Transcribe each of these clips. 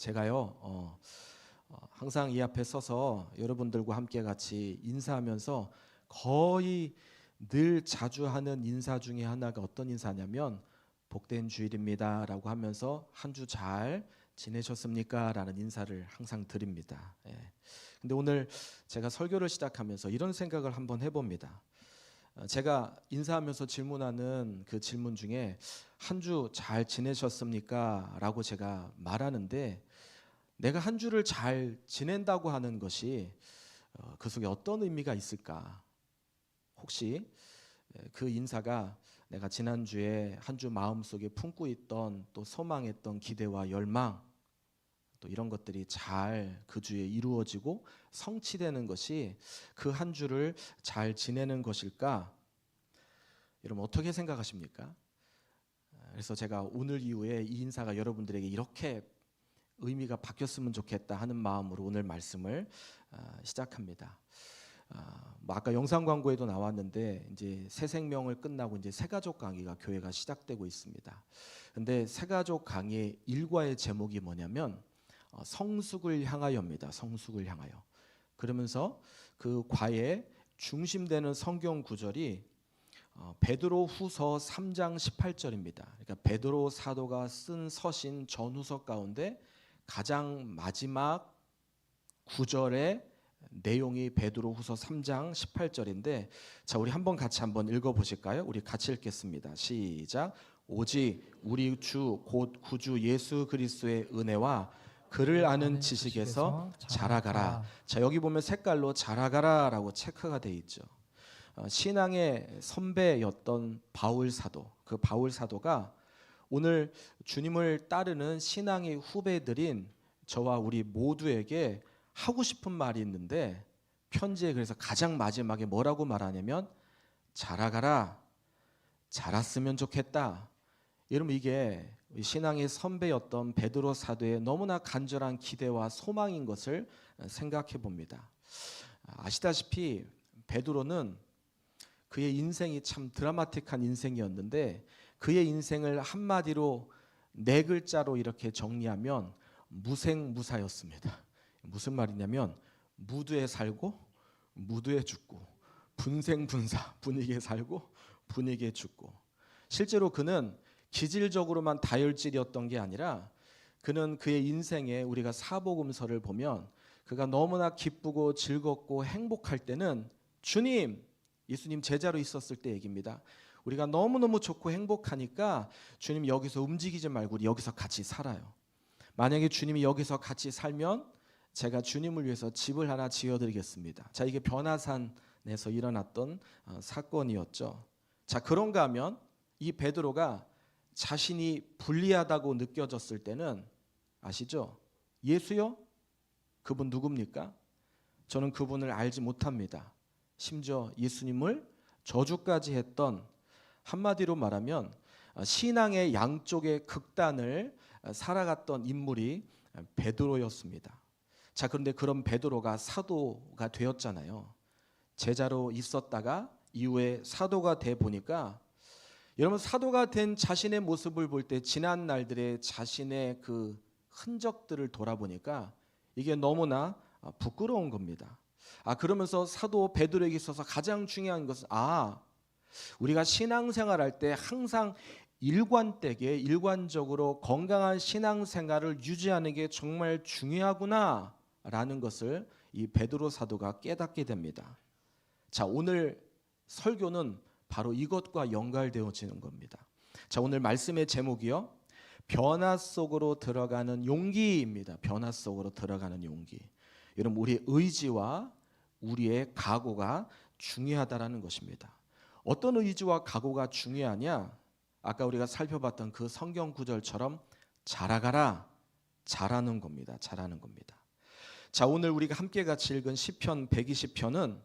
제가요 항상 이 앞에 서서 여러분들과 함께 같이 인사하면서 거의 늘 자주 하는 인사 중에 하나가 어떤 인사냐면 복된 주일입니다 라고 하면서 한 주 잘 지내셨습니까? 라는 인사를 항상 드립니다. 근데 오늘 제가 설교를 시작하면서 이런 생각을 한번 해봅니다. 제가 인사하면서 질문하는 그 질문 중에 한 주 잘 지내셨습니까? 라고 제가 말하는데 내가 한 주를 잘 지낸다고 하는 것이 그 속에 어떤 의미가 있을까? 혹시 그 인사가 내가 지난주에 한 주 마음속에 품고 있던 또 소망했던 기대와 열망 또 이런 것들이 잘 그 주에 이루어지고 성취되는 것이 그 한 주를 잘 지내는 것일까? 여러분 어떻게 생각하십니까? 그래서 제가 오늘 이후에 이 인사가 여러분들에게 이렇게 의미가 바뀌었으면 좋겠다 하는 마음으로 오늘 말씀을 시작합니다. 뭐 아까 영상 광고에도 나왔는데 이제 새 생명을 끝나고 이제 새가족 강의가 교회가 시작되고 있습니다. 근데 새가족 강의의 일과의 제목이 뭐냐면 성숙을 향하여입니다. 성숙을 향하여. 그러면서 그 과에 중심되는 성경 구절이 베드로 후서 3장 18절입니다. 그러니까 베드로 사도가 쓴 서신 전후서 가운데 가장 마지막 구절의 내용이 베드로 후서 3장 18절인데 자 우리 같이 한번 읽어보실까요? 우리 같이 읽겠습니다. 시작. 오직 우리 주 곧 구주 예수 그리스도의 은혜와 그를 아는 지식에서 자라가라. 자 여기 보면 색깔로 자라가라라고 체크가 돼 있죠. 신앙의 선배였던 바울 사도, 그 바울 사도가 오늘 주님을 따르는 신앙의 후배들인 저와 우리 모두에게 하고 싶은 말이 있는데 편지에 그래서 가장 마지막에 뭐라고 말하냐면 자라가라, 자랐으면 좋겠다. 여러분 이게 신앙의 선배였던 베드로 사도의 너무나 간절한 기대와 소망인 것을 생각해 봅니다. 아시다시피 베드로는 그의 인생이 참 드라마틱한 인생이었는데 그의 인생을 한마디로 네 글자로 이렇게 정리하면 무생무사였습니다. 무슨 말이냐면 무드에 살고 무드에 죽고 분생분사, 분위기에 살고 분위기에 죽고. 실제로 그는 기질적으로만 다혈질이었던 게 아니라 그는 그의 인생에 우리가 사복음서를 보면 그가 너무나 기쁘고 즐겁고 행복할 때는 주님, 예수님 제자로 있었을 때 얘기입니다. 우리가 너무너무 좋고 행복하니까 주님 여기서 움직이지 말고 우리 여기서 같이 살아요. 만약에 주님이 여기서 같이 살면 제가 주님을 위해서 집을 하나 지어드리겠습니다. 자 이게 변화산에서 일어났던 사건이었죠. 자 그런가 하면 이 베드로가 자신이 불리하다고 느껴졌을 때는 아시죠? 예수요? 그분 누굽니까? 저는 그분을 알지 못합니다. 심지어 예수님을 저주까지 했던 한마디로 말하면 신앙의 양쪽의 극단을 살아갔던 인물이 베드로였습니다. 자 그런데 그런 베드로가 사도가 되었잖아요. 제자로 있었다가 이후에 사도가 돼 보니까 여러분 사도가 된 자신의 모습을 볼 때 지난 날들의 자신의 그 흔적들을 돌아보니까 이게 너무나 부끄러운 겁니다. 그러면서 사도 베드로에게 있어서 가장 중요한 것은 우리가 신앙생활할 때 항상 일관적으로 건강한 신앙생활을 유지하는 게 정말 중요하구나라는 것을 이 베드로 사도가 깨닫게 됩니다. 자, 오늘 설교는 바로 이것과 연결되어지는 겁니다. 자, 오늘 말씀의 제목이요. 변화 속으로 들어가는 용기입니다. 변화 속으로 들어가는 용기. 여러분 우리의 의지와 우리의 각오가 중요하다라는 것입니다. 어떤 의지와 각오가 중요하냐? 아까 우리가 살펴봤던 그 성경 구절처럼 자라가라, 자라는 겁니다. 자라는 겁니다. 자, 오늘 우리가 함께 같이 읽은 시편 120편은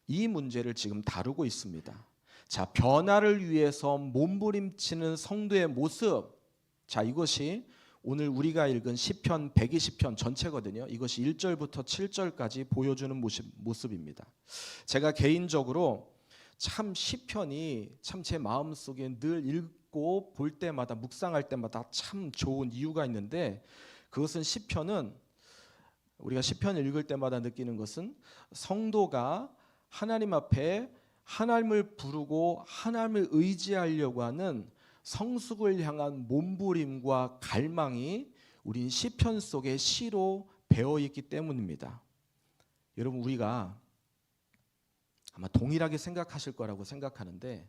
이 문제를 지금 다루고 있습니다. 자, 변화를 위해서 몸부림치는 성도의 모습. 자, 이것이 오늘 우리가 읽은 시편 120편 전체거든요. 이것이 1절부터 7절까지 보여주는 모습입니다. 제가 개인적으로 참 시편이 참 제 마음속에 늘 읽고 볼 때마다 묵상할 때마다 참 좋은 이유가 있는데 그것은 시편은 우리가 시편을 읽을 때마다 느끼는 것은 성도가 하나님 앞에 하나님을 부르고 하나님을 의지하려고 하는 성숙을 향한 몸부림과 갈망이 우린 시편 속의 시로 배어 있기 때문입니다. 여러분, 우리가 아마 동일하게 생각하실 거라고 생각하는데,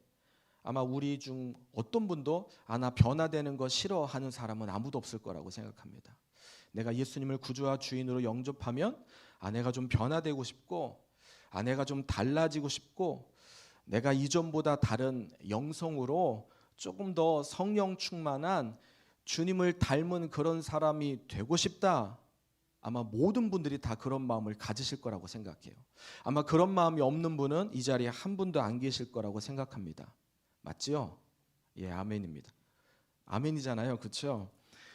아마 우리 중 어떤 분도 나 변화되는 거 싫어하는 사람은 아무도 없을 거라고 생각합니다. 내가 예수님을 구주와 주인으로 영접하면 내가 좀 변화되고 싶고, 내가 좀 달라지고 싶고, 내가 이전보다 다른 영성으로 조금 더 성령 충만한 주님을 닮은 그런 사람이 되고 싶다. 아마 모든 분들이 다 그런 마음을 가지실 거라고 생각해요. 아마 그런 마음이 없는 분은 이 자리에 한 분도 안 계실 거라고 생각합니다. 맞지요? 예, 아멘입니다. 아멘이잖아요, 그렇죠?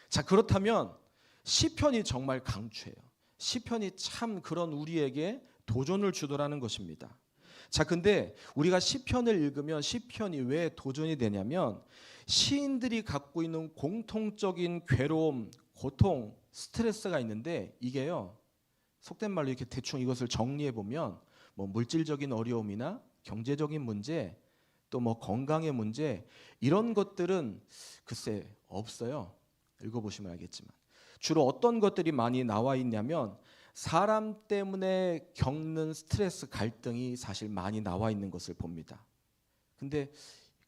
자, 그렇다면 시편이 정말 강추해요. 시편이 참 그런 우리에게 도전을 주더라는 것입니다. 자, 근데 우리가 시편을 읽으면 시편이 왜 도전이 되냐면, 시인들이 갖고 있는 공통적인 괴로움, 고통, 스트레스가 있는데, 이게요, 속된 말로 이렇게 대충 이것을 정리해 보면 뭐 물질적인 어려움이나 경제적인 문제, 또 뭐 건강의 문제, 이런 것들은 글쎄 없어요. 읽어보시면 알겠지만 주로 어떤 것들이 많이 나와 있냐면, 사람 때문에 겪는 스트레스, 갈등이 사실 많이 나와 있는 것을 봅니다. 근데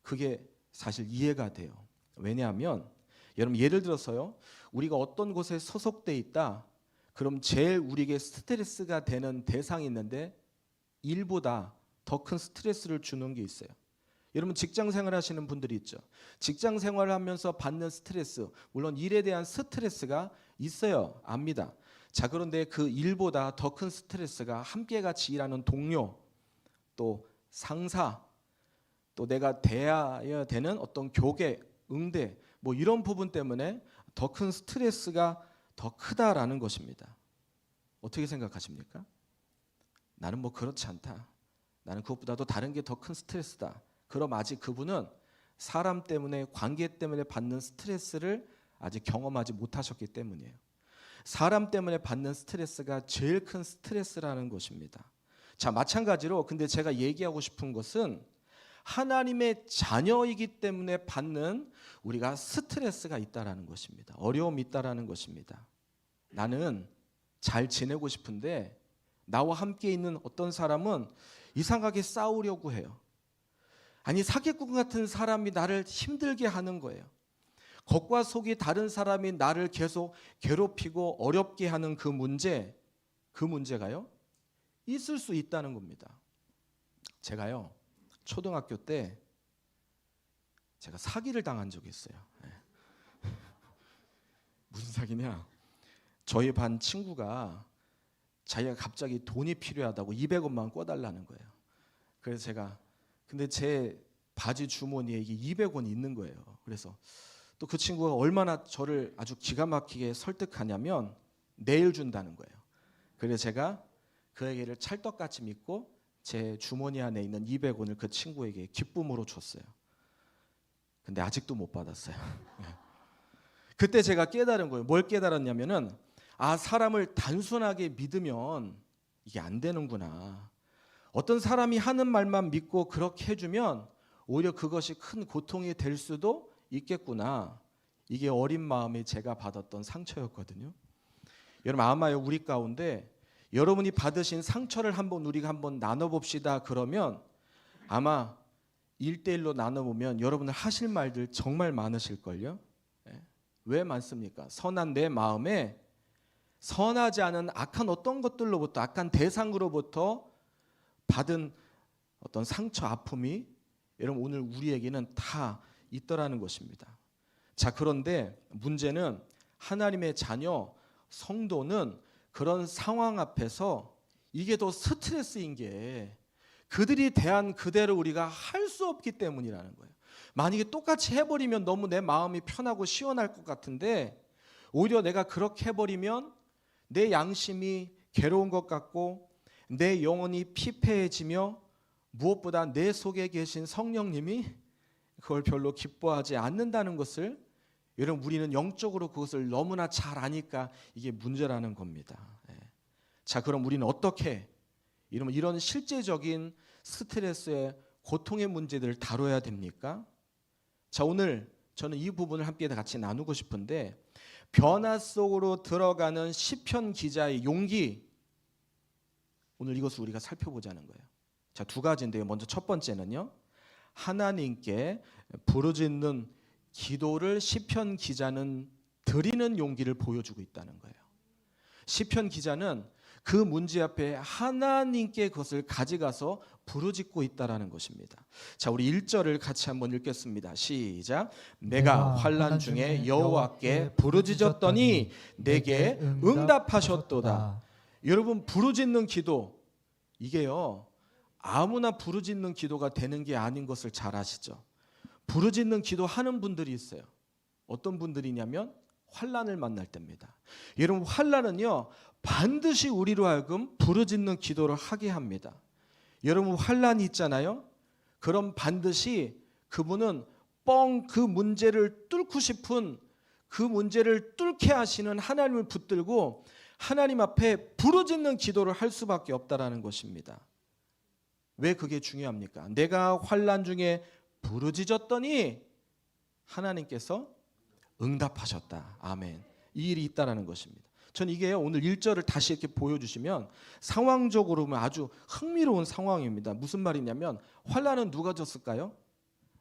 그게 사실 이해가 돼요. 왜냐하면 여러분, 예를 들어서요, 우리가 어떤 곳에 소속돼 있다, 그럼 제일 우리에게 스트레스가 되는 대상이 있는데 일보다 더 큰 스트레스를 주는 게 있어요. 여러분, 직장 생활 하시는 분들이 있죠. 직장 생활을 하면서 받는 스트레스, 물론 일에 대한 스트레스가 있어요. 압니다. 자, 그런데 그 일보다 더 큰 스트레스가 함께 같이 일하는 동료, 또 상사, 또 내가 대해야 되는 어떤 교계, 응대, 뭐 이런 부분 때문에 더 큰 스트레스가 더 크다라는 것입니다. 어떻게 생각하십니까? 나는 뭐 그렇지 않다. 나는 그것보다도 다른 게 더 큰 스트레스다. 그럼 아직 그분은 사람 때문에, 관계 때문에 받는 스트레스를 아직 경험하지 못하셨기 때문이에요. 사람 때문에 받는 스트레스가 제일 큰 스트레스라는 것입니다. 자, 마찬가지로 근데 제가 얘기하고 싶은 것은 하나님의 자녀이기 때문에 받는 우리가 스트레스가 있다라는 것입니다. 어려움이 있다라는 것입니다. 나는 잘 지내고 싶은데 나와 함께 있는 어떤 사람은 이상하게 싸우려고 해요. 아니, 사기꾼 같은 사람이 나를 힘들게 하는 거예요. 겉과 속이 다른 사람이 나를 계속 괴롭히고 어렵게 하는 그 문제가요, 있을 수 있다는 겁니다. 제가요, 초등학교 때 제가 사기를 당한 적이 있어요. 무슨 사기냐? 저희 반 친구가 자기가 갑자기 돈이 필요하다고 200원만 꿔달라는 거예요. 그래서 제가, 근데 제 바지 주머니에 이게 200원이 있는 거예요. 그래서 또 그 친구가 얼마나 저를 아주 기가 막히게 설득하냐면 내일 준다는 거예요. 그래서 제가 그 얘기를 찰떡같이 믿고 제 주머니 안에 있는 200원을 그 친구에게 기쁨으로 줬어요. 근데 아직도 못 받았어요. 그때 제가 깨달은 거예요. 뭘 깨달았냐면은, 사람을 단순하게 믿으면 이게 안 되는구나. 어떤 사람이 하는 말만 믿고 그렇게 해주면 오히려 그것이 큰 고통이 될 수도 있겠구나. 이게 어린 마음에 제가 받았던 상처였거든요. 여러분, 아마요, 우리 가운데 여러분이 받으신 상처를 우리가 한번 나눠봅시다. 그러면 아마 1대1로 나눠보면 여러분들 하실 말들 정말 많으실걸요. 왜 많습니까? 선한 내 마음에 선하지 않은 악한 어떤 것들로부터, 악한 대상으로부터 받은 어떤 상처, 아픔이 여러분 오늘 우리에게는 다 있더라는 것입니다. 자, 그런데 문제는 하나님의 자녀, 성도는 그런 상황 앞에서 이게 더 스트레스인 게 그들이 대한 그대로 우리가 할 수 없기 때문이라는 거예요. 만약에 똑같이 해버리면 너무 내 마음이 편하고 시원할 것 같은데, 오히려 내가 그렇게 해버리면 내 양심이 괴로운 것 같고 내 영혼이 피폐해지며 무엇보다 내 속에 계신 성령님이 그걸 별로 기뻐하지 않는다는 것을 여러분 우리는 영적으로 그것을 너무나 잘 아니까 이게 문제라는 겁니다. 자, 그럼 우리는 어떻게 이런 실제적인 스트레스의 고통의 문제들을 다뤄야 됩니까? 자, 오늘 저는 이 부분을 함께 같이 나누고 싶은데, 변화 속으로 들어가는 시편 기자의 용기, 오늘 이것을 우리가 살펴보자는 거예요. 자, 두 가지인데요. 먼저 첫 번째는요, 하나님께 부르짖는 기도를 시편 기자는 드리는 용기를 보여주고 있다는 거예요. 시편 기자는 그 문제 앞에 하나님께 그것을 가져가서 부르짖고 있다라는 것입니다. 자, 우리 1절을 같이 한번 읽겠습니다. 시작. 내가 환난 중에 여호와께 부르짖었더니 내게 응답하셨도다. 여러분, 부르짖는 기도, 이게요 아무나 부르짖는 기도가 되는 게 아닌 것을 잘 아시죠? 부르짖는 기도 하는 분들이 있어요. 어떤 분들이냐면 환난을 만날 때입니다. 여러분, 환난은요 반드시 우리로 하여금 부르짖는 기도를 하게 합니다. 여러분, 환난이 있잖아요. 그럼 반드시 그분은 그 문제를 뚫고 싶은, 그 문제를 뚫게 하시는 하나님을 붙들고 하나님 앞에 부르짖는 기도를 할 수밖에 없다라는 것입니다. 왜 그게 중요합니까? 내가 환난 중에 부르짖었더니 하나님께서 응답하셨다. 아멘. 이 일이 있다라는 것입니다. 전 이게 오늘 1절을 다시 이렇게 보여주시면 상황적으로 보면 아주 흥미로운 상황입니다. 무슨 말이냐면, 환난은 누가 줬을까요?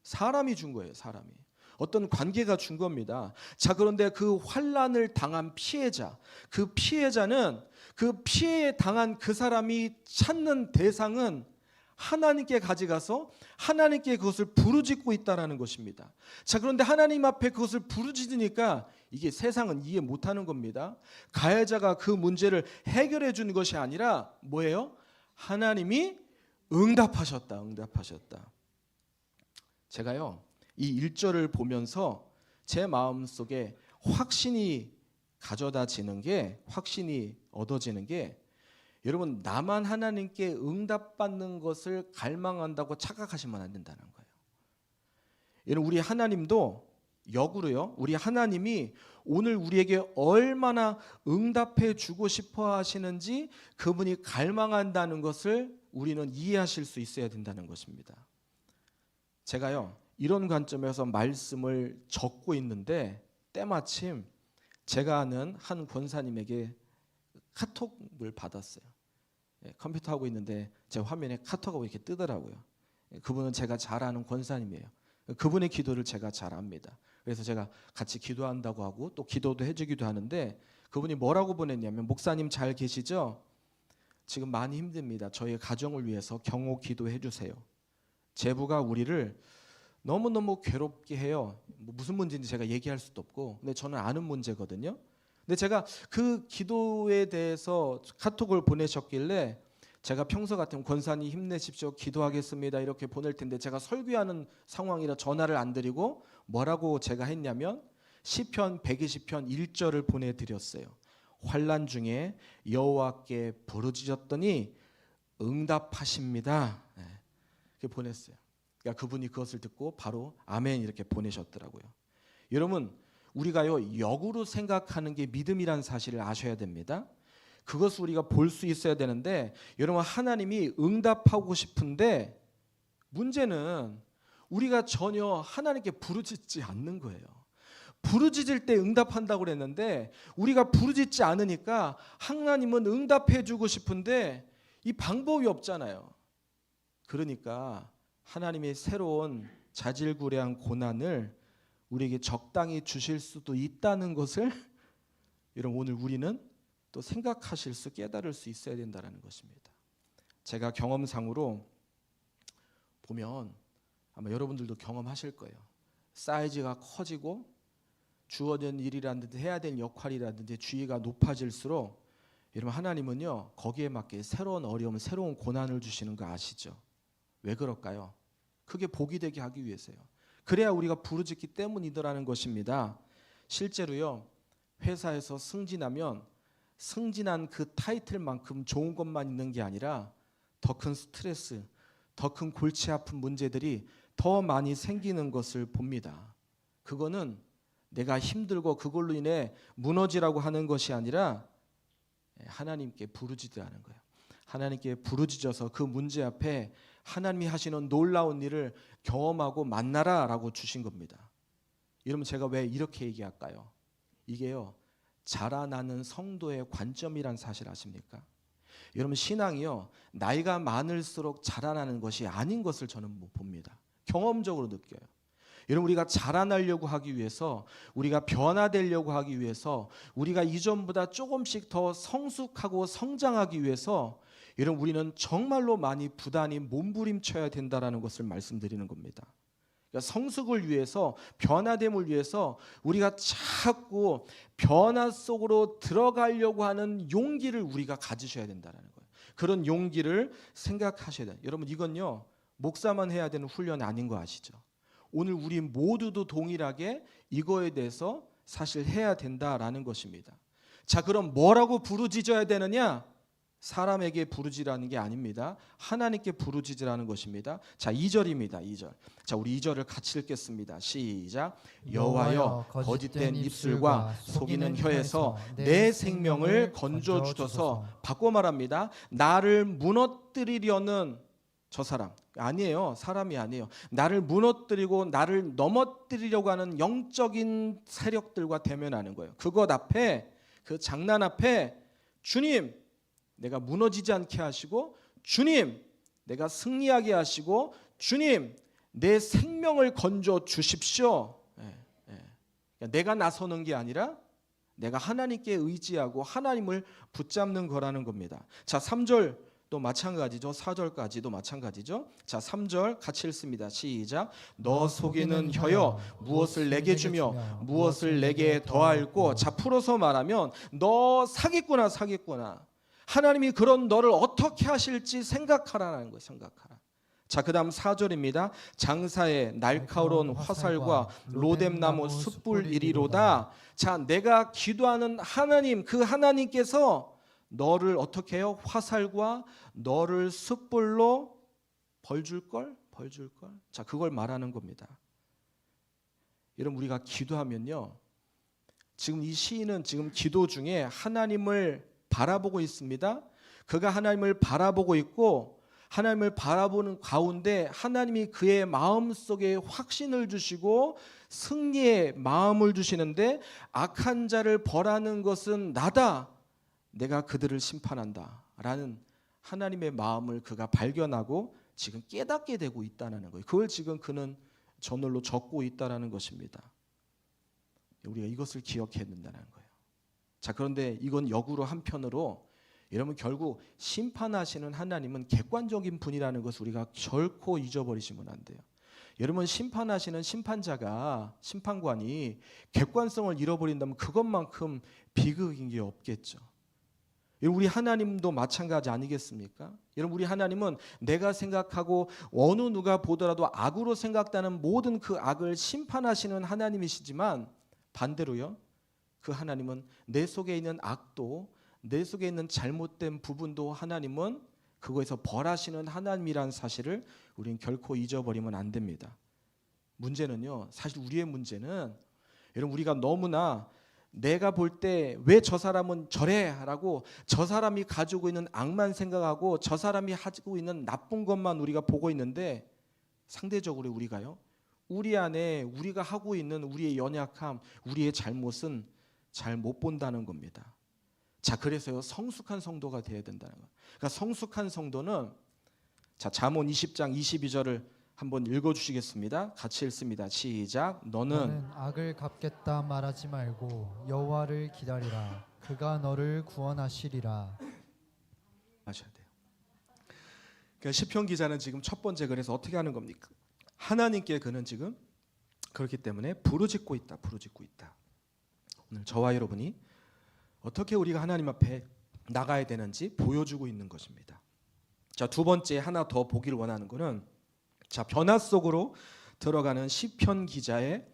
사람이 준 거예요. 사람이. 어떤 관계가 준 겁니다. 자, 그런데 그 환난을 당한 피해자, 그 피해자는 그 피해 당한 그 사람이 찾는 대상은 하나님께 가져가서 하나님께 그것을 부르짖고 있다라는 것입니다. 자, 그런데 하나님 앞에 그것을 부르짖으니까 이게 세상은 이해 못하는 겁니다. 가해자가 그 문제를 해결해 주는 것이 아니라 뭐예요? 하나님이 응답하셨다. 제가요 이 1절을 보면서 제 마음속에 확신이 얻어지는 게, 여러분, 나만 하나님께 응답받는 것을 갈망한다고 착각하시면 안 된다는 거예요. 여러분, 우리 하나님도 역으로요, 우리 하나님이 오늘 우리에게 얼마나 응답해 주고 싶어 하시는지 그분이 갈망한다는 것을 우리는 이해하실 수 있어야 된다는 것입니다. 제가요 이런 관점에서 말씀을 적고 있는데, 때마침 제가 아는 한 권사님에게 카톡을 받았어요. 컴퓨터 하고 있는데 제 화면에 카톡하고 이렇게 뜨더라고요. 그분은 제가 잘 아는 권사님이에요. 그분의 기도를 제가 잘 압니다. 그래서 제가 같이 기도한다고 하고 또 기도도 해주기도 하는데, 그분이 뭐라고 보냈냐면, 목사님 잘 계시죠? 지금 많이 힘듭니다. 저희 가정을 위해서 경호 기도해 주세요. 제부가 우리를 너무너무 괴롭게 해요. 무슨 문제인지 제가 얘기할 수도 없고, 근데 저는 아는 문제거든요. 근데 제가 그 기도에 대해서 카톡을 보내셨길래, 제가 평소 같으면 권사님 힘내십시오, 기도하겠습니다 이렇게 보낼 텐데, 제가 설교하는 상황이라 전화를 안 드리고 뭐라고 제가 했냐면 시편 120편 1절을 보내드렸어요. 환난 중에 여호와께 부르짖었더니 응답하십니다. 이렇게 보냈어요. 그러니까 그분이 그것을 듣고 바로 아멘 이렇게 보내셨더라고요. 여러분, 우리가요 역으로 생각하는 게 믿음이라는 사실을 아셔야 됩니다. 그것을 우리가 볼 수 있어야 되는데, 여러분, 하나님이 응답하고 싶은데 문제는 우리가 전혀 하나님께 부르짖지 않는 거예요. 부르짖을 때 응답한다고 그랬는데 우리가 부르짖지 않으니까 하나님은 응답해 주고 싶은데 이 방법이 없잖아요. 그러니까 하나님의 새로운 자질구레한 고난을 우리에게 적당히 주실 수도 있다는 것을 여러분, 오늘 우리는 또 생각하실 수, 깨달을 수 있어야 된다는 것입니다. 제가 경험상으로 보면 아마 여러분들도 경험하실 거예요. 사이즈가 커지고 주어진 일이라든지 해야 될 역할이라든지 주의가 높아질수록 여러분, 하나님은요 거기에 맞게 새로운 어려움, 새로운 고난을 주시는 거 아시죠? 왜 그럴까요? 그게 복이 되게 하기 위해서요. 그래야 우리가 부르짖기 때문이더라는 것입니다. 실제로요 회사에서 승진하면 승진한 그 타이틀만큼 좋은 것만 있는 게 아니라 더 큰 스트레스, 더 큰 골치 아픈 문제들이 더 많이 생기는 것을 봅니다. 그거는 내가 힘들고 그걸로 인해 무너지라고 하는 것이 아니라 하나님께 부르짖으라는 거예요. 하나님께 부르짖어서 그 문제 앞에 하나님이 하시는 놀라운 일을 경험하고 만나라라고 주신 겁니다. 여러분, 제가 왜 이렇게 얘기할까요? 이게요, 자라나는 성도의 관점이란 사실 아십니까? 여러분, 신앙이요, 나이가 많을수록 자라나는 것이 아닌 것을 저는 봅니다. 경험적으로 느껴요. 여러분, 우리가 자라나려고 하기 위해서, 우리가 변화되려고 하기 위해서, 우리가 이전보다 조금씩 더 성숙하고 성장하기 위해서 여러분, 우리는 정말로 많이 부단히 몸부림쳐야 된다라는 것을 말씀드리는 겁니다. 그러니까 성숙을 위해서, 변화됨을 위해서 우리가 자꾸 변화 속으로 들어가려고 하는 용기를 우리가 가지셔야 된다는 거예요. 그런 용기를 생각하셔야 돼요. 여러분, 이건요, 목사만 해야 되는 훈련이 아닌 거 아시죠? 오늘 우리 모두도 동일하게 이거에 대해서 사실 해야 된다라는 것입니다. 자, 그럼 뭐라고 부르짖어야 되느냐? 사람에게 부르짖으라는 게 아닙니다. 하나님께 부르짖으라는 것입니다. 자, 2절입니다. 2절. 자, 우리 2절을 같이 읽겠습니다. 시작. 여호와여, 거짓된 입술과 속이는 혀에서 내 생명을 건져 주소서. 바꿔 말합니다. 나를 무너뜨리려는 저 사람 아니에요. 사람이 아니에요. 나를 무너뜨리고 나를 넘어뜨리려고 하는 영적인 세력들과 대면하는 거예요. 그것 앞에, 그 장난 앞에 주님, 내가 무너지지 않게 하시고, 주님, 내가 승리하게 하시고, 주님, 내 생명을 건져 주십시오. 내가 나서는 게 아니라 내가 하나님께 의지하고 하나님을 붙잡는 거라는 겁니다. 자, 3절 또 마찬가지죠. 4절까지도 마찬가지죠. 자, 3절 같이 읽습니다. 시작. 너 속이는 혀여, 무엇을 내게 주며 무엇을 내게 더할꼬. 자, 풀어서 말하면 너 사기꾼아, 사기꾼아. 하나님이 그런 너를 어떻게 하실지 생각하라는 거예요. 생각하라. 자, 그 다음 4절입니다. 장사에 날카로운 화살과 로뎀나무 숯불 이리로다. 자, 내가 기도하는 하나님, 그 하나님께서 너를 어떻게 해요? 화살과 너를 숯불로 벌줄걸? 벌줄걸? 자, 그걸 말하는 겁니다. 여러분, 우리가 기도하면요, 지금 이 시인은 지금 기도 중에 하나님을 바라보고 있습니다. 그가 하나님을 바라보고 있고, 하나님을 바라보는 가운데 하나님이 그의 마음속에 확신을 주시고 승리의 마음을 주시는데, 악한 자를 벌하는 것은 나다, 내가 그들을 심판한다 라는 하나님의 마음을 그가 발견하고 지금 깨닫게 되고 있다는 거예요. 그걸 지금 그는 저널로 적고 있다는 것입니다. 우리가 이것을 기억해야 된다는 거예요. 자, 그런데 이건 역으로 한편으로 여러분, 결국 심판하시는 하나님은 객관적인 분이라는 것을 우리가 결코 잊어버리시면 안 돼요. 여러분, 심판하시는 심판자가, 심판관이 객관성을 잃어버린다면 그것만큼 비극인 게 없겠죠. 우리 하나님도 마찬가지 아니겠습니까? 여러분, 우리 하나님은 내가 생각하고 어느 누가 보더라도 악으로 생각되는 모든 그 악을 심판하시는 하나님이시지만, 반대로요, 그 하나님은 내 속에 있는 악도, 내 속에 있는 잘못된 부분도 하나님은 그거에서 벌하시는 하나님이라는 사실을 우리는 결코 잊어버리면 안 됩니다. 문제는요, 사실 우리의 문제는, 여러분, 우리가 너무나 내가 볼 때 왜 저 사람은 저래 라고 저 사람이 가지고 있는 악만 생각하고 저 사람이 가지고 있는 나쁜 것만 우리가 보고 있는데, 상대적으로 우리가요, 우리 안에 우리가 하고 있는 우리의 연약함, 우리의 잘못은 잘 못 본다는 겁니다. 자, 그래서요, 성숙한 성도가 되어야 된다는 거예요. 그러니까 성숙한 성도는, 자, 잠언 20장 22절을 한번 읽어주시겠습니다. 같이 읽습니다. 시작. 너는 악을 갚겠다 말하지 말고 여호와를 기다리라. 그가 너를 구원하시리라. 하셔야 돼요. 그러니까 시편 기자는 지금 첫 번째, 그래서 어떻게 하는 겁니까? 하나님께 그는 지금 그렇기 때문에 부르짖고 있다. 부르짖고 있다. 오늘 저와 여러분이 어떻게 우리가 하나님 앞에 나가야 되는지 보여주고 있는 것입니다. 자, 두 번째 하나 더 보기를 원하는 것은, 자, 변화 속으로 들어가는 시편 기자의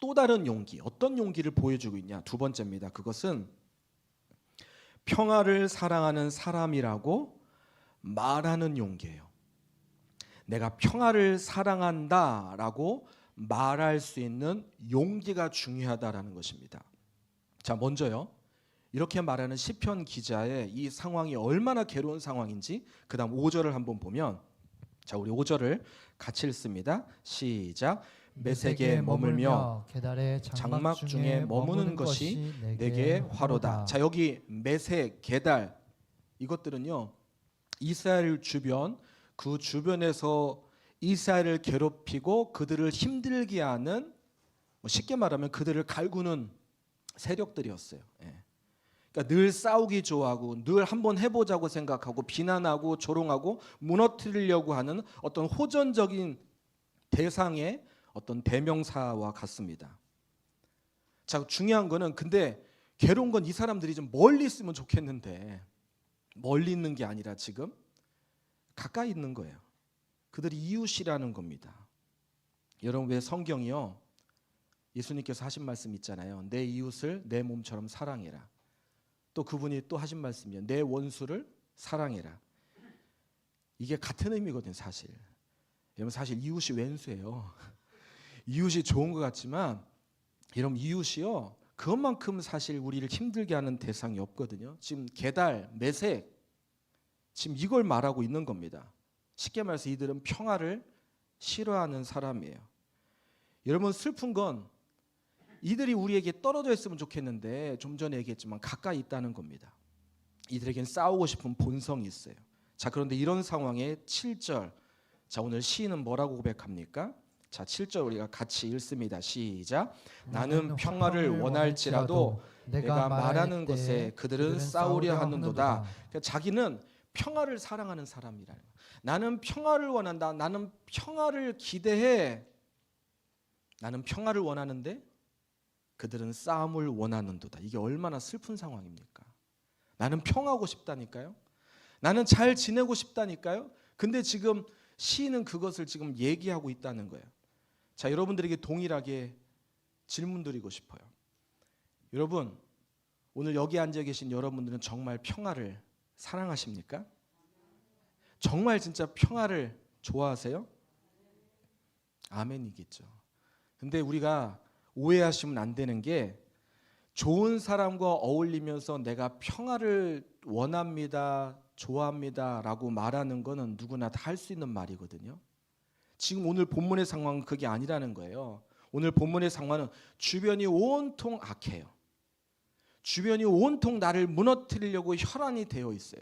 또 다른 용기, 어떤 용기를 보여주고 있냐? 두 번째입니다. 그것은 평화를 사랑하는 사람이라고 말하는 용기예요. 내가 평화를 사랑한다라고 말할 수 있는 용기가 중요하다라는 것입니다. 자, 먼저요. 이렇게 말하는 시편 기자의 이 상황이 얼마나 괴로운 상황인지 그다음 5절을 한번 보면, 자, 우리 5절을 같이 읽습니다. 시작. 메색에 머물며 게달의 장막 중에 머무는 것이 내게 화로다. 자, 여기 메색, 게달 이것들은요, 이스라엘 주변, 그 주변에서 이스라엘을 괴롭히고 그들을 힘들게 하는, 쉽게 말하면 그들을 갈구는 세력들이었어요. 예. 그러니까 늘 싸우기 좋아하고 늘 한번 해보자고 생각하고 비난하고 조롱하고 무너뜨리려고 하는 어떤 호전적인 대상의 어떤 대명사와 같습니다. 자, 중요한 거는 근데 괴로운 건 이 사람들이 좀 멀리 있으면 좋겠는데 멀리 있는 게 아니라 지금 가까이 있는 거예요. 그들이 이웃이라는 겁니다. 여러분, 왜 성경이요, 예수님께서 하신 말씀 있잖아요. 내 이웃을 내 몸처럼 사랑해라. 또 그분이 또 하신 말씀이요, 내 원수를 사랑해라. 이게 같은 의미거든요. 사실 여러분, 사실 이웃이 왼수예요. 이웃이 좋은 것 같지만 여러분, 이웃이요 그것만큼 사실 우리를 힘들게 하는 대상이 없거든요. 지금 게달, 메색, 지금 이걸 말하고 있는 겁니다. 쉽게 말해서 이들은 평화를 싫어하는 사람이에요. 여러분, 슬픈 건 이들이 우리에게 떨어져 있으면 좋겠는데 좀 전에 얘기했지만 가까이 있다는 겁니다. 이들에겐 싸우고 싶은 본성이 있어요. 자, 그런데 이런 상황에 7절, 자, 오늘 시인은 뭐라고 고백합니까? 자, 7절 우리가 같이 읽습니다. 시작. 나는 평화를 원할지라도 내가 말하는 것에 그들은 싸우려 하는도다. 그러니까 자기는 평화를 사랑하는 사람이라. 나는 평화를 원한다. 나는 평화를 기대해. 나는 평화를 원하는데 그들은 싸움을 원하는도다. 이게 얼마나 슬픈 상황입니까? 나는 평화하고 싶다니까요. 나는 잘 지내고 싶다니까요. 근데 지금 시인은 그것을 지금 얘기하고 있다는 거예요. 자, 여러분들에게 동일하게 질문 드리고 싶어요. 여러분, 오늘 여기 앉아 계신 여러분들은 정말 평화를 사랑하십니까? 정말 진짜 평화를 좋아하세요? 아멘이겠죠. 근데 우리가 오해하시면 안 되는 게, 좋은 사람과 어울리면서 내가 평화를 원합니다, 좋아합니다 라고 말하는 거는 누구나 다 할 수 있는 말이거든요. 지금 오늘 본문의 상황은 그게 아니라는 거예요. 오늘 본문의 상황은 주변이 온통 악해요. 주변이 온통 나를 무너뜨리려고 혈안이 되어 있어요.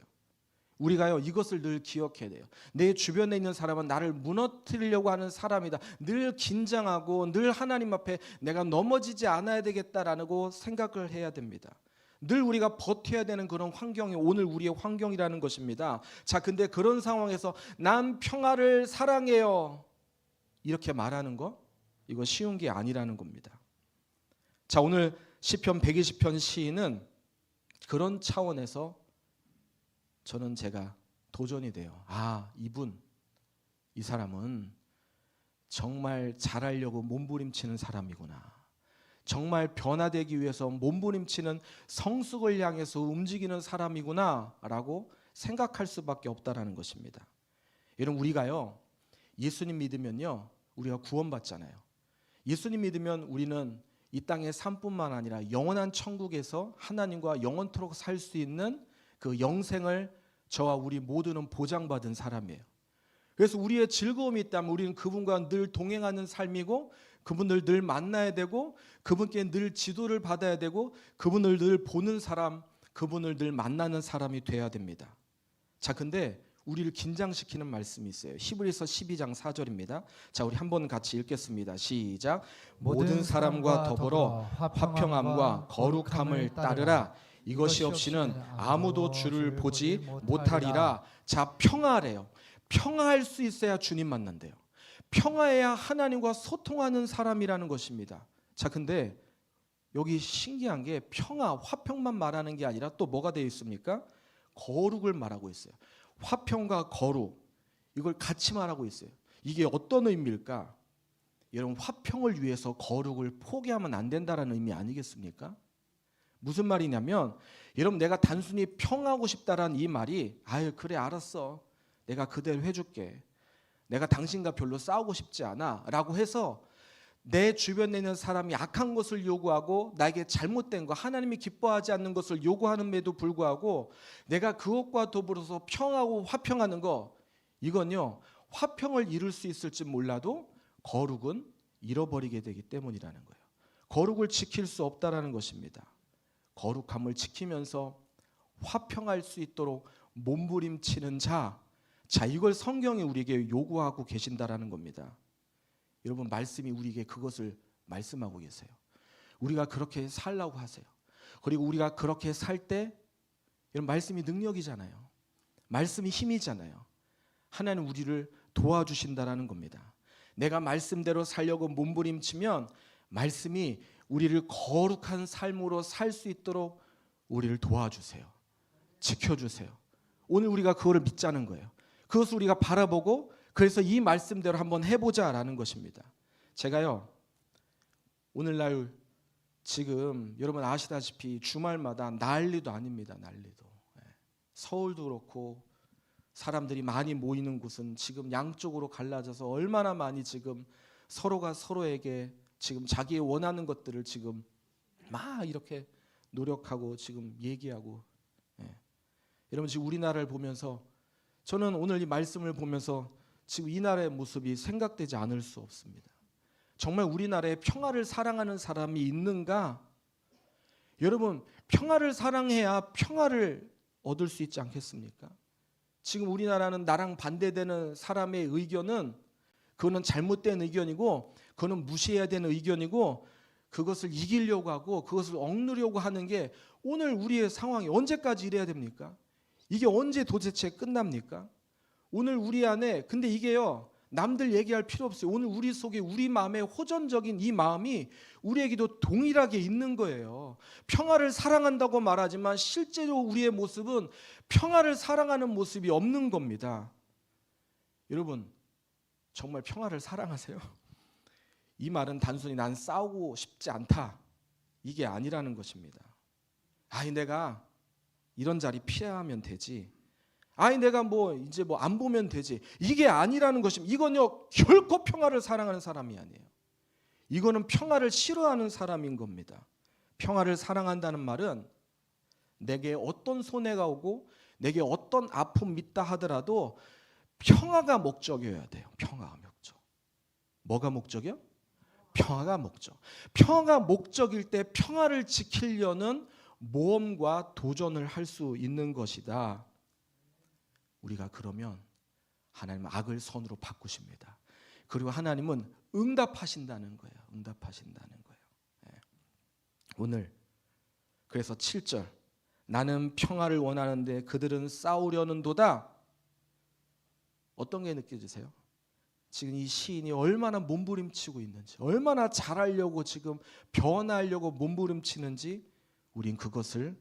우리가요, 이것을 늘 기억해야 돼요. 내 주변에 있는 사람은 나를 무너뜨리려고 하는 사람이다. 늘 긴장하고 늘 하나님 앞에 내가 넘어지지 않아야 되겠다라고 생각을 해야 됩니다. 늘 우리가 버텨야 되는 그런 환경이 오늘 우리의 환경이라는 것입니다. 자, 근데 그런 상황에서 난 평화를 사랑해요, 이렇게 말하는 거, 이거 쉬운 게 아니라는 겁니다. 자, 오늘 시편 120편 시인은 그런 차원에서 저는 제가 도전이 돼요. 아, 이 사람은 정말 잘하려고 몸부림치는 사람이구나. 정말 변화되기 위해서 몸부림치는 성숙을 향해서 움직이는 사람이구나 라고 생각할 수밖에 없다라는 것입니다. 여러분, 우리가요, 예수님 믿으면요, 우리가 구원받잖아요. 예수님 믿으면 우리는 이 땅의 삶뿐만 아니라 영원한 천국에서 하나님과 영원토록 살 수 있는 그 영생을 저와 우리 모두는 보장받은 사람이에요. 그래서 우리의 즐거움이 있다면 우리는 그분과 늘 동행하는 삶이고, 그분을 늘 만나야 되고, 그분께 늘 지도를 받아야 되고, 그분을 늘 보는 사람, 그분을 늘 만나는 사람이 돼야 됩니다. 자, 근데 우리를 긴장시키는 말씀이 있어요. 히브리서 12장 4절입니다. 자, 우리 한번 같이 읽겠습니다. 시작. 모든 사람과 더불어 화평함과 거룩함을 따르라. 이것이 없이는 아무도 주를 보지 못하리라. 자, 평화래요. 평화할 수 있어야 주님 만난대요. 평화해야 하나님과 소통하는 사람이라는 것입니다. 자, 근데 여기 신기한 게 평화, 화평만 말하는 게 아니라 또 뭐가 되어 있습니까? 거룩을 말하고 있어요. 화평과 거룩, 이걸 같이 말하고 있어요. 이게 어떤 의미일까? 여러분, 화평을 위해서 거룩을 포기하면 안 된다는 의미 아니겠습니까? 무슨 말이냐면, 여러분, 내가 단순히 평하고 싶다라는 이 말이, 아유 그래 알았어, 내가 그대로 해줄게, 내가 당신과 별로 싸우고 싶지 않아 라고 해서 내 주변에 있는 사람이 악한 것을 요구하고 나에게 잘못된 거, 하나님이 기뻐하지 않는 것을 요구하는데도 불구하고 내가 그것과 더불어서 평하고 화평하는 거, 이건요 화평을 이룰 수 있을지 몰라도 거룩은 잃어버리게 되기 때문이라는 거예요. 거룩을 지킬 수 없다라는 것입니다. 거룩함을 지키면서 화평할 수 있도록 몸부림치는 자, 이걸 성경이 우리에게 요구하고 계신다라는 겁니다. 여러분, 말씀이 우리에게 그것을 말씀하고 계세요. 우리가 그렇게 살라고 하세요. 그리고 우리가 그렇게 살 때, 이런 말씀이 능력이잖아요. 말씀이 힘이잖아요. 하나님 우리를 도와주신다라는 겁니다. 내가 말씀대로 살려고 몸부림치면 말씀이 우리를 거룩한 삶으로 살 수 있도록 우리를 도와주세요. 지켜주세요. 오늘 우리가 그거를 믿자는 거예요. 그것을 우리가 바라보고 그래서 이 말씀대로 한번 해보자라는 것입니다. 제가요 오늘날 지금 여러분 아시다시피 주말마다 난리도 아닙니다. 난리도. 서울도 그렇고 사람들이 많이 모이는 곳은 지금 양쪽으로 갈라져서 얼마나 많이 지금 서로가 서로에게 지금 자기의 원하는 것들을 지금 막 이렇게 노력하고 지금 얘기하고. 여러분 지금 우리나라를 보면서 저는 오늘 이 말씀을 보면서 지금 이 나라의 모습이 생각되지 않을 수 없습니다. 정말 우리나라에 평화를 사랑하는 사람이 있는가? 여러분 평화를 사랑해야 평화를 얻을 수 있지 않겠습니까? 지금 우리나라는 나랑 반대되는 사람의 의견은 그거는 잘못된 의견이고 그거는 무시해야 되는 의견이고 그것을 이기려고 하고 그것을 억누려고 하는 게 오늘 우리의 상황이 언제까지 이래야 됩니까? 이게 언제 도대체 끝납니까? 오늘 우리 안에 근데 이게요 남들 얘기할 필요 없어요. 오늘 우리 속에 우리 마음의 호전적인 이 마음이 우리에게도 동일하게 있는 거예요. 평화를 사랑한다고 말하지만 실제로 우리의 모습은 평화를 사랑하는 모습이 없는 겁니다. 여러분 정말 평화를 사랑하세요? 이 말은 단순히 난 싸우고 싶지 않다 이게 아니라는 것입니다. 아니 내가 이런 자리 피하면 되지. 아니 내가 이제 안 보면 되지. 이게 아니라는 것입니다. 이건요 결코 평화를 사랑하는 사람이 아니에요. 이거는 평화를 싫어하는 사람인 겁니다. 평화를 사랑한다는 말은 내게 어떤 손해가 오고 내게 어떤 아픔이 있다 하더라도 평화가 목적이어야 돼요. 평화가 목적. 뭐가 목적이요? 평화가 목적. 평화가 목적일 때 평화를 지키려는 모험과 도전을 할 수 있는 것이다. 우리가 그러면 하나님은 악을 선으로 바꾸십니다. 그리고 하나님은 응답하신다는 거예요. 응답하신다는 거예요. 오늘 그래서 7절 나는 평화를 원하는데 그들은 싸우려는도다. 어떤 게 느껴지세요? 지금 이 시인이 얼마나 몸부림치고 있는지, 얼마나 잘하려고 지금 변하려고 몸부림치는지 우린 그것을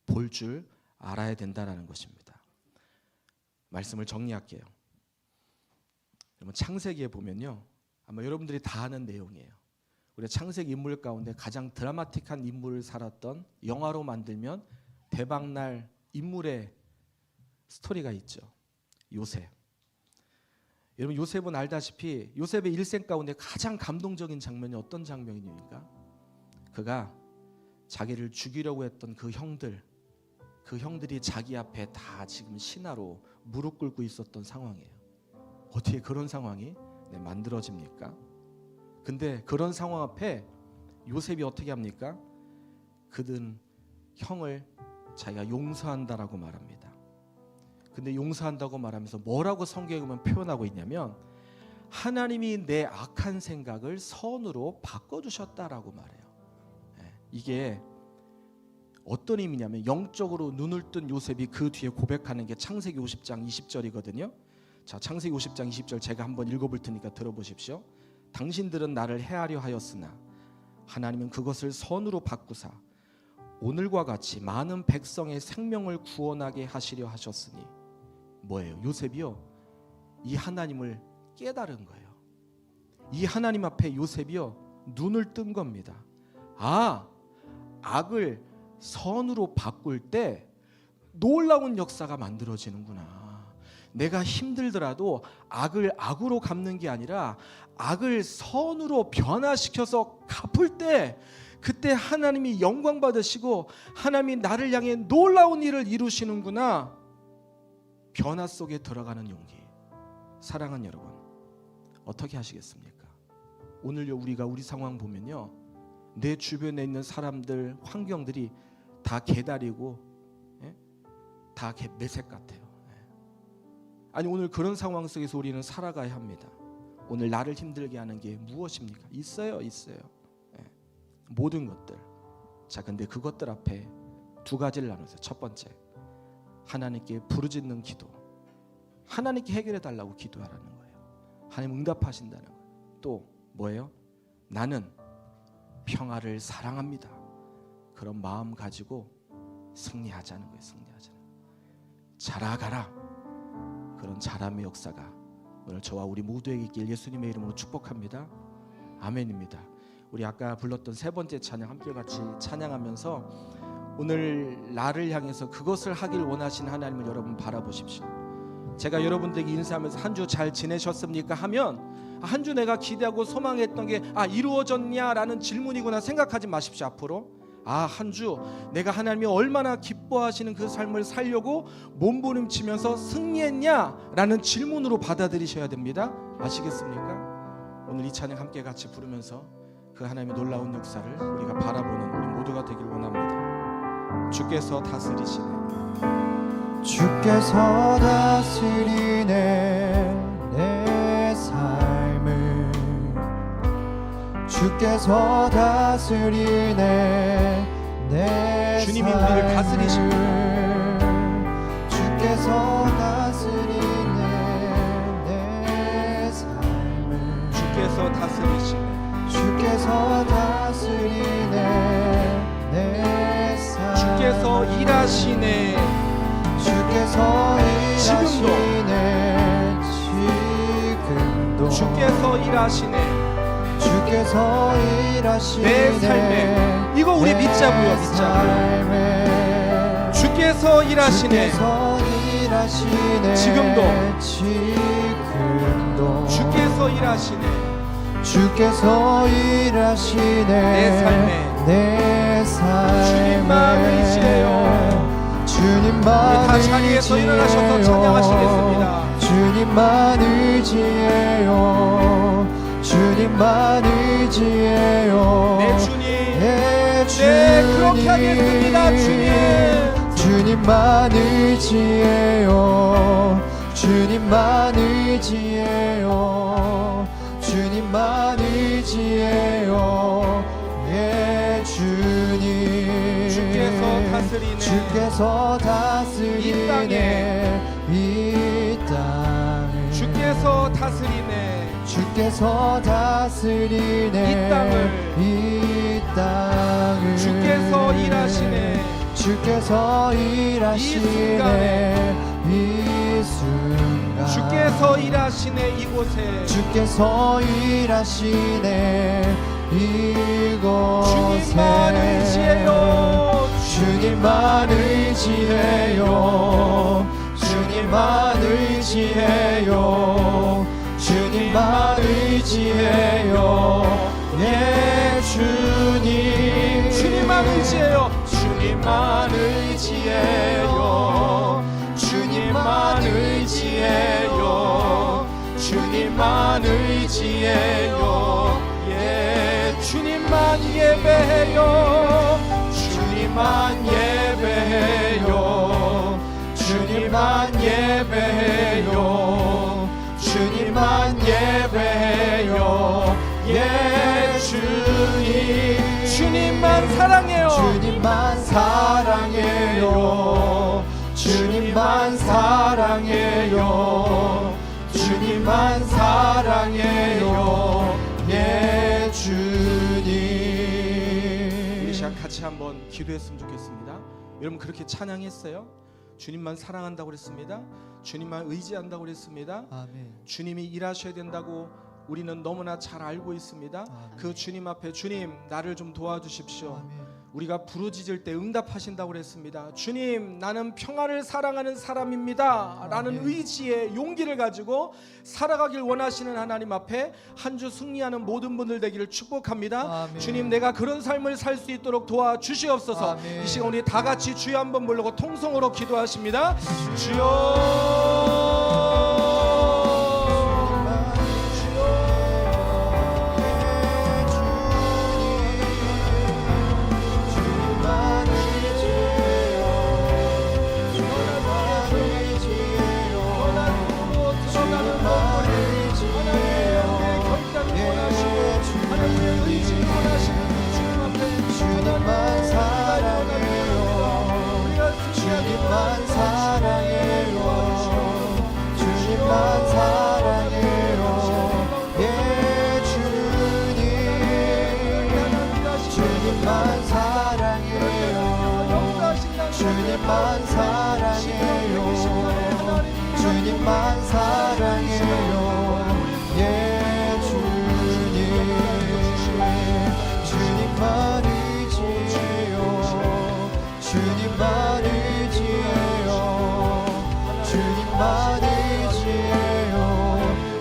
볼 줄 알아야 된다는 것입니다. 말씀을 정리할게요. 여러분 창세기에 보면요, 아마 여러분들이 다 아는 내용이에요. 우리 창세기 인물 가운데 가장 드라마틱한 인물을 살았던 영화로 만들면 대박날 인물의 스토리가 있죠. 요셉. 여러분 요셉은 알다시피 요셉의 일생 가운데 가장 감동적인 장면이 어떤 장면입니까? 그가 자기를 죽이려고 했던 그 형들이 자기 앞에 다 지금 신하로 무릎 꿇고 있었던 상황이에요. 어떻게 그런 상황이 만들어집니까? 근데 그런 상황 앞에 요셉이 어떻게 합니까? 그든 형을 자기가 용서한다라고 말합니다. 근데 용서한다고 말하면서 뭐라고 성경에 보면 표현하고 있냐면 하나님이 내 악한 생각을 선으로 바꿔주셨다라고 말해요. 이게 어떤 의미냐면 영적으로 눈을 뜬 요셉이 그 뒤에 고백하는 게 창세기 50장 20절이거든요. 자, 창세기 50장 20절 제가 한번 읽어볼 테니까 들어보십시오. 당신들은 나를 해하려 하였으나 하나님은 그것을 선으로 바꾸사 오늘과 같이 많은 백성의 생명을 구원하게 하시려 하셨으니 뭐예요? 요셉이요 이 하나님을 깨달은 거예요. 이 하나님 앞에 요셉이요 눈을 뜬 겁니다. 아, 악을 선으로 바꿀 때 놀라운 역사가 만들어지는구나. 내가 힘들더라도 악을 악으로 갚는 게 아니라 악을 선으로 변화시켜서 갚을 때 그때 하나님이 영광 받으시고 하나님이 나를 향해 놀라운 일을 이루시는구나. 변화 속에 들어가는 용기. 사랑하는 여러분, 어떻게 하시겠습니까? 오늘요 우리가 우리 상황 보면요, 내 주변에 있는 사람들, 환경들이 다 개다리고 다 매색 같아요. 아니 오늘 그런 상황 속에서 우리는 살아가야 합니다. 오늘 나를 힘들게 하는 게 무엇입니까? 있어요. 모든 것들. 자, 근데 그것들 앞에 두 가지를 나누세요. 첫 번째, 하나님께 부르짖는 기도. 하나님께 해결해 달라고 기도하라는 거예요. 하나님 응답하신다는 거예요. 또 뭐예요? 나는 평화를 사랑합니다. 그런 마음 가지고 승리하자는 거예요. 자라가라. 그런 자람의 역사가 오늘 저와 우리 모두에게 있길 예수님의 이름으로 축복합니다. 아멘입니다. 우리 아까 불렀던 세 번째 찬양 함께 같이 찬양하면서 오늘 나를 향해서 그것을 하길 원하시는 하나님을 여러분 바라보십시오. 제가 여러분들에게 인사하면서 한 주 잘 지내셨습니까? 하면 한 주 내가 기대하고 소망했던 게 이루어졌냐라는 질문이구나 생각하지 마십시오. 앞으로 한 주 내가 하나님이 얼마나 기뻐하시는 그 삶을 살려고 몸부림치면서 승리했냐라는 질문으로 받아들이셔야 됩니다. 아시겠습니까? 오늘 이 찬양 함께 같이 부르면서 그 하나님의 놀라운 역사를 우리가 바라보는 우리 모두가 되길 원합니다. 주께서 다스리시네. 주께서 다스리네 내 삶을. 주께서 다스리네 내 주님이 삶을. 우리를 다스리십니다. 주께서 다스리네 내 삶을. 주께서 다스리시네. 주께서 다스리네 내 삶을. 주께서 일하시네. 주께서 일하시네 지금도. 주께서 일하시네. 주께서 일하시네 내 삶에. 이거 우리 믿자고요. 주께서 일하시네. 주께서 일하시네 지금도. 주께서 일하시네. 주께서 일하시네 내 삶에. 내 삶에. 주님만 의지해요. 주님만 다 자리에서 일어나셔서 찬양하시겠습니다. 주님만 의지해요. 주님만 의지해요. 내 주님. 내 주님. 그렇게 하겠습니다. 주님. 주님만 의지해요. 주님만 의지해요. 주님만 의지해요. 예 주님. 주께서 다스리네. 주께서 다스리네 이 땅을. 주께서 다스리네. 주께서 다스리네 이 땅을. 이 땅을. 주께서 일하시네. 주께서 일하시네 이 순간. 주께서 일하시네 이곳에. 주께서 일하시네 이곳에. 주님만 의지해요. 주님만 의지해요. 주님만 의지해요. 주님만 의지해요. 예 주님. 주님만 의지해요. 주님만 의지해요. 주님만 의지해요. 주님만 의지해요. 예 주님만 예배해요. 주님만 예배해요. 주님만 예배해요. 주님만 예배해요. 예 주님. 주님만 사랑해요. 주님만 사랑해요. 주님만 사랑해요. 주님만 사랑해요. 예 주님. 우리 시간 같이 한번 기도했으면 좋겠습니다. 여러분 그렇게 찬양했어요? 주님만 사랑한다고 그랬습니다. 주님만 의지한다고 그랬습니다. 아멘. 주님이 일하셔야 된다고 우리는 너무나 잘 알고 있습니다. 아멘. 그 주님 앞에 주님 나를 좀 도와주십시오. 아멘. 우리가 부르짖을 때 응답하신다고 그랬습니다. 주님, 나는 평화를 사랑하는 사람입니다 라는 아멘. 의지의 용기를 가지고 살아가길 원하시는 하나님 앞에 한 주 승리하는 모든 분들 되기를 축복합니다. 아멘. 주님, 내가 그런 삶을 살 수 있도록 도와주시옵소서. 아멘. 이 시간 우리 다 같이 주여 한번 부르고 통성으로 기도하십니다. 주여, 주님만 사랑해요. 주님만 사랑해요. 예, 주님. 주님만 사랑해요. 주님만 사랑해요. 주님만 사랑해요. 예, 주님. 주님만 의지해요. 주님만 의지해요. 주님만 의지해요.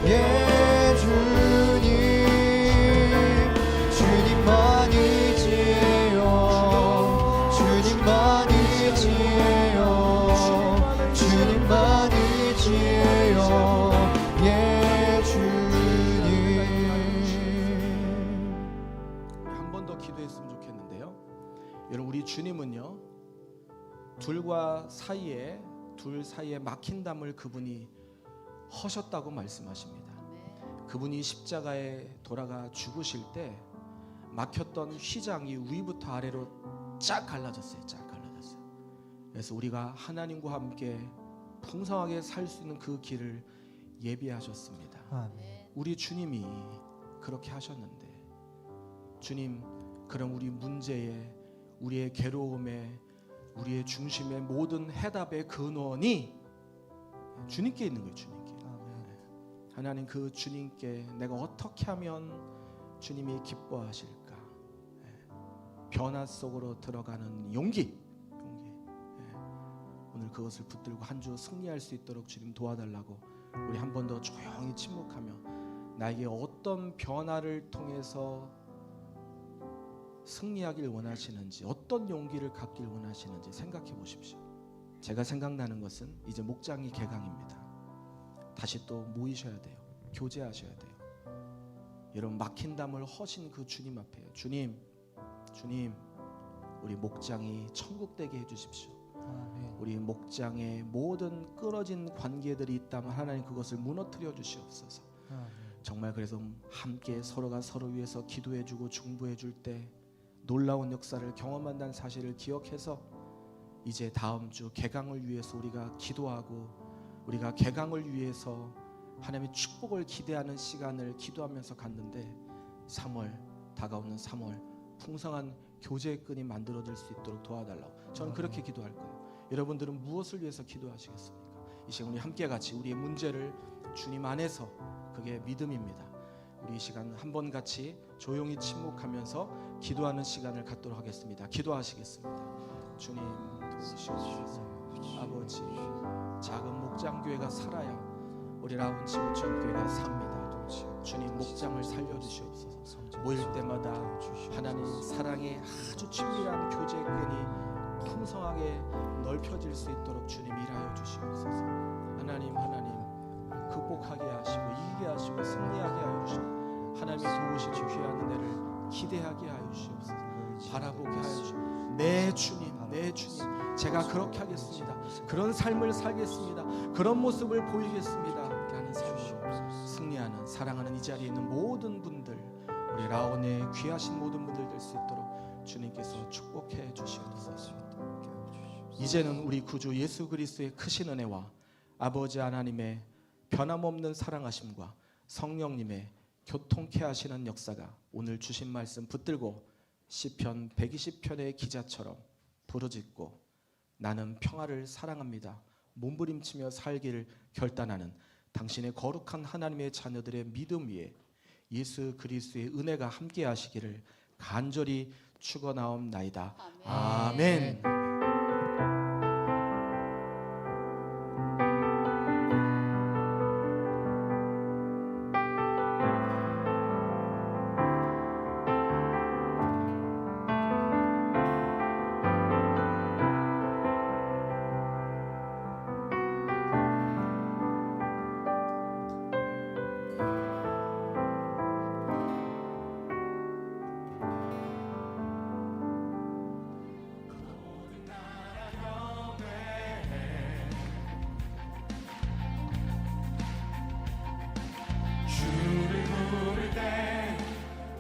예, 주님. 주님만 의지해요. 주님만 의지해요. 주님만 의지해요. 예, 주님. 한 번 더 기도했으면 좋겠는데요. 여러분, 우리 주님은요, 둘 사이에 막힌 담을 그분이 허셨다고 말씀하십니다. 그분이 십자가에 돌아가 죽으실 때 막혔던 휘장이 위부터 아래로 쫙 갈라졌어요. 쫙 갈라졌어요. 그래서 우리가 하나님과 함께 풍성하게 살 수 있는 그 길을 예비하셨습니다. 아멘. 우리 주님이 그렇게 하셨는데, 주님, 그럼 우리 문제에, 우리의 괴로움에, 우리의 중심의 모든 해답의 근원이 주님께 있는 거예요. 주님께. 아멘. 하나님, 그 주님께 내가 어떻게 하면 주님이 기뻐하실까? 변화 속으로 들어가는 용기. 오늘 그것을 붙들고 한 주 승리할 수 있도록 주님 도와달라고 우리 한 번 더 조용히 침묵하며 나에게 어떤 변화를 통해서 승리하길 원하시는지, 어떤 용기를 갖길 원하시는지 생각해 보십시오. 제가 생각나는 것은 이제 목장이 개강입니다. 다시 또 모이셔야 돼요. 교제하셔야 돼요. 여러분, 막힌 담을 허신 그 주님 앞에, 주님, 우리 목장이 천국 되게 해주십시오. 아멘. 우리 목장의 모든 끊어진 관계들이 있다면 하나님 그것을 무너뜨려 주시옵소서. 아멘. 정말 그래서 함께 서로가 서로 위해서 기도해주고 중보해줄 때 놀라운 역사를 경험한다는 사실을 기억해서 이제 다음 주 개강을 위해서 우리가 기도하고, 우리가 개강을 위해서 하나님의 축복을 기대하는 시간을 기도하면서 갔는데, 3월, 다가오는 3월 풍성한 교제의 끈이 만들어질 수 있도록 도와달라고 저는 그렇게 기도할 거예요. 여러분들은 무엇을 위해서 기도하시겠습니까? 이 시간 우리 함께 같이 우리의 문제를 주님 안에서, 그게 믿음입니다. 우리 이 시간 한번 같이 조용히 침묵하면서 기도하는 시간을 갖도록 하겠습니다. 기도하시겠습니다. 주님 도우시옵소서. 아버지, 작은 목장교회가 살아야 우리 라운 지구촌교회가 삽니다. 주님, 목장을 살려주시옵소서. 모일 때마다 하나님 사랑의 아주 친밀한 교제의 끈이 풍성하게 넓혀질 수 있도록 주님 일하여 주시옵소서. 하나님 극복하게 하시고 이기게 하시고 승리하게 하여 주시고 하나님의 도우심을 귀한 은혜를 기대하게 하여 주시옵소서. 바라보게 하여 주시옵소서. 내 주님, 제가 그렇게 하겠습니다. 그런 삶을 살겠습니다. 그런 모습을 보이겠습니다 라는 삶으로 승리하는, 사랑하는 이 자리에 있는 모든 분들, 우리 라온의 귀하신 모든 분들 될 수 있도록 주님께서 축복해 주시옵소서. 이제는 우리 구주 예수 그리스도의 크신 은혜와 아버지 하나님의 변함없는 사랑하심과 성령님의 교통케 하시는 역사가 오늘 주신 말씀 붙들고 시편 120편의 기자처럼 부르짖고 나는 평화를 사랑합니다, 몸부림치며 살기를 결단하는 당신의 거룩한 하나님의 자녀들의 믿음 위에 예수 그리스도의 은혜가 함께 하시기를 간절히 축원하옵나이다. 아멘. 아멘. 주를 부를 때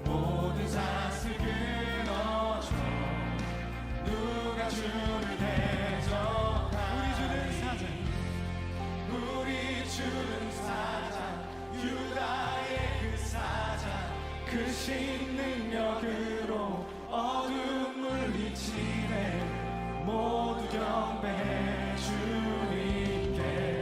모든 사슬 끊어져 누가 주를 대적하리 우리 주는 사자 유다의 그 사자 그 신능력으로 어둠 물리치네 모두 경배해 주님께